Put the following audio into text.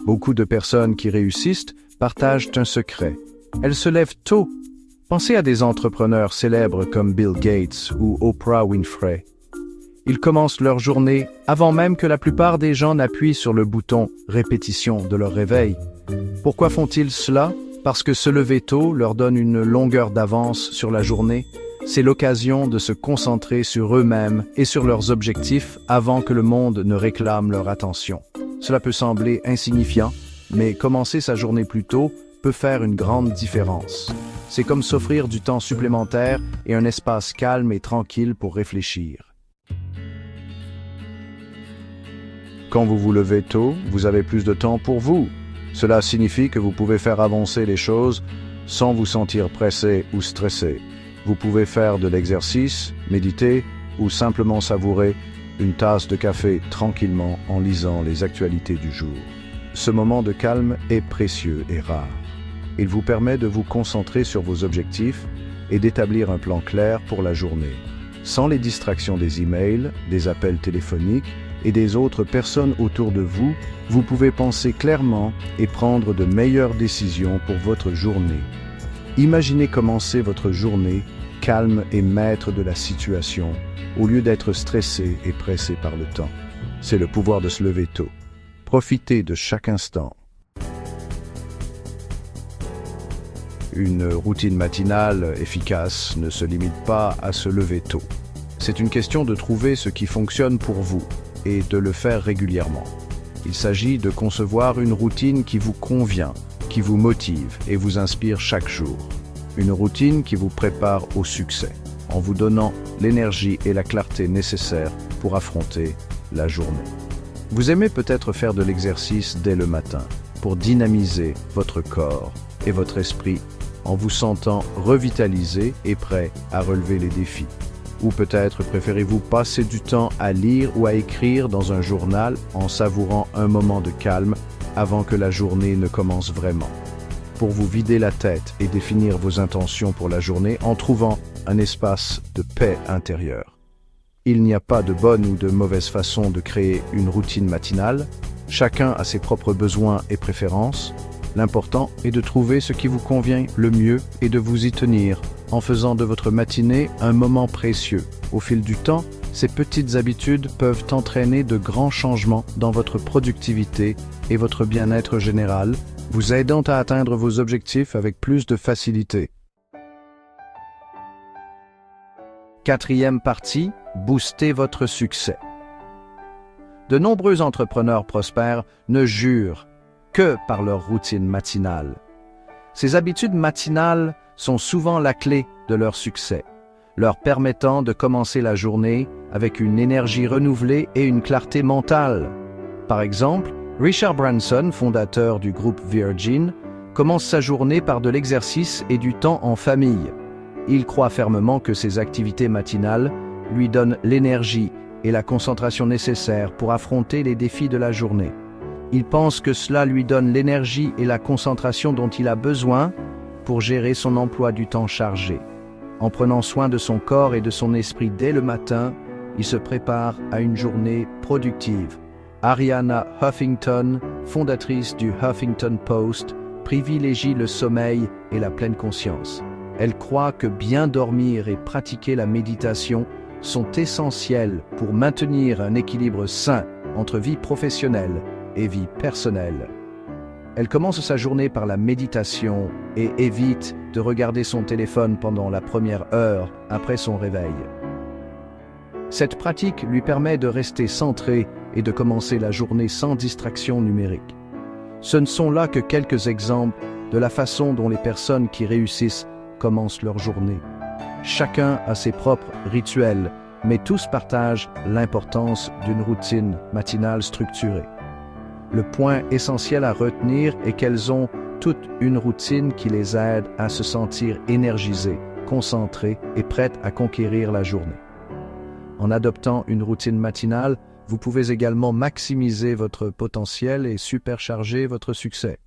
Beaucoup de personnes qui réussissent partagent un secret. Elles se lèvent tôt. Pensez à des entrepreneurs célèbres comme Bill Gates ou Oprah Winfrey. Ils commencent leur journée avant même que la plupart des gens n'appuient sur le bouton « répétition » de leur réveil. Pourquoi font-ils cela? Parce que se lever tôt leur donne une longueur d'avance sur la journée. C'est l'occasion de se concentrer sur eux-mêmes et sur leurs objectifs avant que le monde ne réclame leur attention. Cela peut sembler insignifiant, mais commencer sa journée plus tôt peut faire une grande différence. C'est comme s'offrir du temps supplémentaire et un espace calme et tranquille pour réfléchir. Quand vous vous levez tôt, vous avez plus de temps pour vous. Cela signifie que vous pouvez faire avancer les choses sans vous sentir pressé ou stressé. Vous pouvez faire de l'exercice, méditer ou simplement savourer une tasse de café tranquillement en lisant les actualités du jour. Ce moment de calme est précieux et rare. Il vous permet de vous concentrer sur vos objectifs et d'établir un plan clair pour la journée. Sans les distractions des emails, des appels téléphoniques et des autres personnes autour de vous, vous pouvez penser clairement et prendre de meilleures décisions pour votre journée. Imaginez commencer votre journée calme et maître de la situation, au lieu d'être stressé et pressé par le temps. C'est le pouvoir de se lever tôt. Profitez de chaque instant. Une routine matinale efficace ne se limite pas à se lever tôt. C'est une question de trouver ce qui fonctionne pour vous et de le faire régulièrement. Il s'agit de concevoir une routine qui vous convient, qui vous motive et vous inspire chaque jour. Une routine qui vous prépare au succès, en vous donnant l'énergie et la clarté nécessaires pour affronter la journée. Vous aimez peut-être faire de l'exercice dès le matin, pour dynamiser votre corps et votre esprit en vous sentant revitalisé et prêt à relever les défis. Ou peut-être préférez-vous passer du temps à lire ou à écrire dans un journal en savourant un moment de calme avant que la journée ne commence vraiment. Pour vous vider la tête et définir vos intentions pour la journée en trouvant un espace de paix intérieure. Il n'y a pas de bonne ou de mauvaise façon de créer une routine matinale. Chacun a ses propres besoins et préférences. L'important est de trouver ce qui vous convient le mieux et de vous y tenir, en faisant de votre matinée un moment précieux. Au fil du temps, ces petites habitudes peuvent entraîner de grands changements dans votre productivité et votre bien-être général, vous aidant à atteindre vos objectifs avec plus de facilité. Quatrième partie, booster votre succès. De nombreux entrepreneurs prospères ne jurent que par leur routine matinale. Ces habitudes matinales sont souvent la clé de leur succès, leur permettant de commencer la journée avec une énergie renouvelée et une clarté mentale. Par exemple, Richard Branson, fondateur du groupe Virgin, commence sa journée par de l'exercice et du temps en famille. Il croit fermement que ces activités matinales lui donnent l'énergie et la concentration nécessaires pour affronter les défis de la journée. Il pense que cela lui donne l'énergie et la concentration dont il a besoin pour gérer son emploi du temps chargé. En prenant soin de son corps et de son esprit dès le matin, il se prépare à une journée productive. Arianna Huffington, fondatrice du Huffington Post, privilégie le sommeil et la pleine conscience. Elle croit que bien dormir et pratiquer la méditation sont essentiels pour maintenir un équilibre sain entre vie professionnelle et vie personnelle. Elle commence sa journée par la méditation et évite de regarder son téléphone pendant la première heure après son réveil. Cette pratique lui permet de rester centrée et de commencer la journée sans distraction numérique. Ce ne sont là que quelques exemples de la façon dont les personnes qui réussissent commencent leur journée. Chacun a ses propres rituels, mais tous partagent l'importance d'une routine matinale structurée. Le point essentiel à retenir est qu'elles ont toute une routine qui les aide à se sentir énergisées, concentrées et prêtes à conquérir la journée. En adoptant une routine matinale, vous pouvez également maximiser votre potentiel et supercharger votre succès.